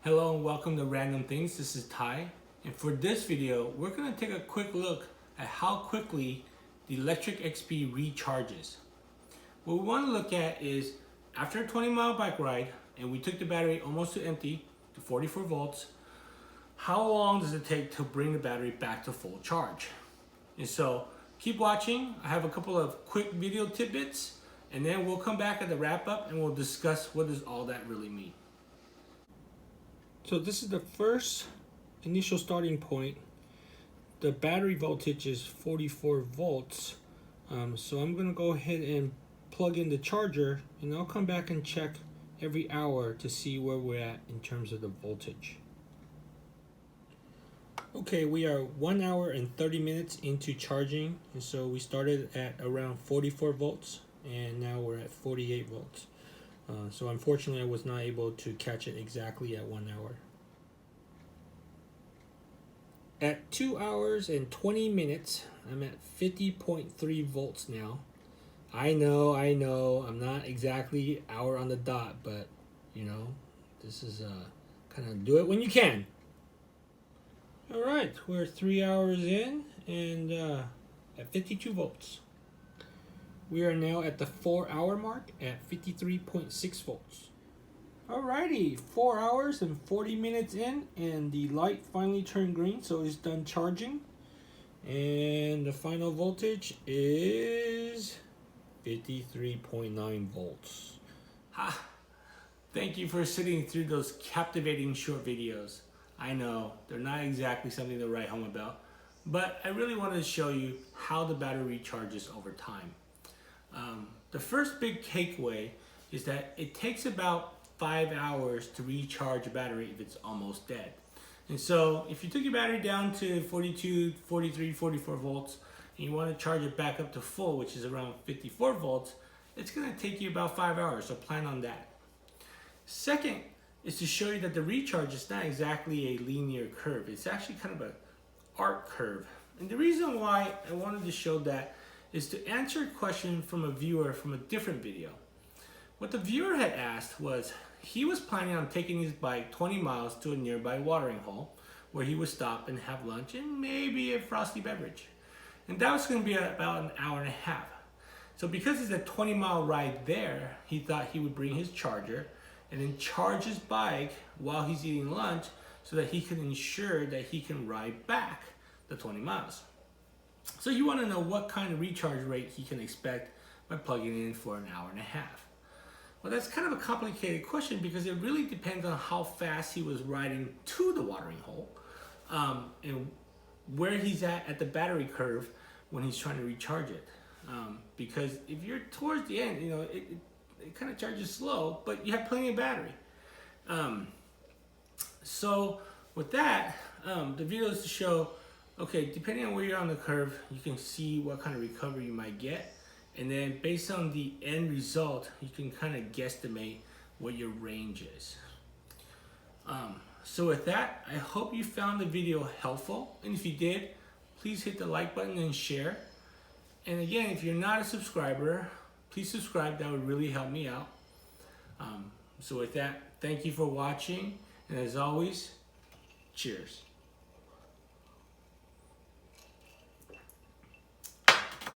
Hello and welcome to Random Things. This is Ty, and for this video we're going to take a quick look at how quickly the Lectric XP recharges. What we want to look at is after a 20-mile bike ride and we took the battery almost to empty to 44 volts, how long does it take to bring the battery back to full charge? And so keep watching. I have a couple of quick video tidbits and then we'll come back at the wrap up and we'll discuss what does all that really mean. So this is the first initial starting point. The battery voltage is 44 volts. So I'm going to go ahead and plug in the charger and I'll come back and check every hour to see where we're at in terms of the voltage. Okay, we are 1 hour and 30 minutes into charging, and so we started at around 44 volts and now we're at 48 volts. So unfortunately I was not able to catch it exactly at 1 hour. At 2 hours and 20 minutes, I'm at 50.3 volts now. I know, I'm not exactly hour on the dot, but you know, this is kind of do it when you can. All right, we're 3 hours in and at 52 volts. We are now at the 4 hour mark at 53.6 volts. Alrighty, 4 hours and 40 minutes in and the light finally turned green, so it's done charging. And the final voltage is 53.9 volts. Ha! Thank you for sitting through those captivating short videos. I know, they're not exactly something to write home about, but I really wanted to show you how the battery recharges over time. The first big takeaway is that it takes about 5 hours to recharge a battery if it's almost dead. And so if you took your battery down to 42, 43, 44 volts, and you want to charge it back up to full, which is around 54 volts, it's going to take you about 5 hours, so plan on that. Second is to show you that the recharge is not exactly a linear curve. It's actually kind of an arc curve. And the reason why I wanted to show that is to answer a question from a viewer from a different video. What the viewer had asked was, he was planning on taking his bike 20 miles to a nearby watering hole where he would stop and have lunch and maybe a frosty beverage. And that was going to be about an hour and a half. So because it's a 20-mile ride there, he thought he would bring his charger and then charge his bike while he's eating lunch so that he can ensure that he can ride back the 20 miles. So you want to know what kind of recharge rate he can expect by plugging in for an hour and a half. Well, that's kind of a complicated question because it really depends on how fast he was riding to the watering hole and where he's at the battery curve when he's trying to recharge it. Because if you're towards the end, you know, it kind of charges slow, but you have plenty of battery. So with that, the video is to show, okay, depending on where you're on the curve, you can see what kind of recovery you might get. And then based on the end result, you can kind of guesstimate what your range is. So with that, I hope you found the video helpful. And if you did, please hit the like button and share. And again, if you're not a subscriber, please subscribe. That would really help me out. So with that, thank you for watching. And as always, cheers.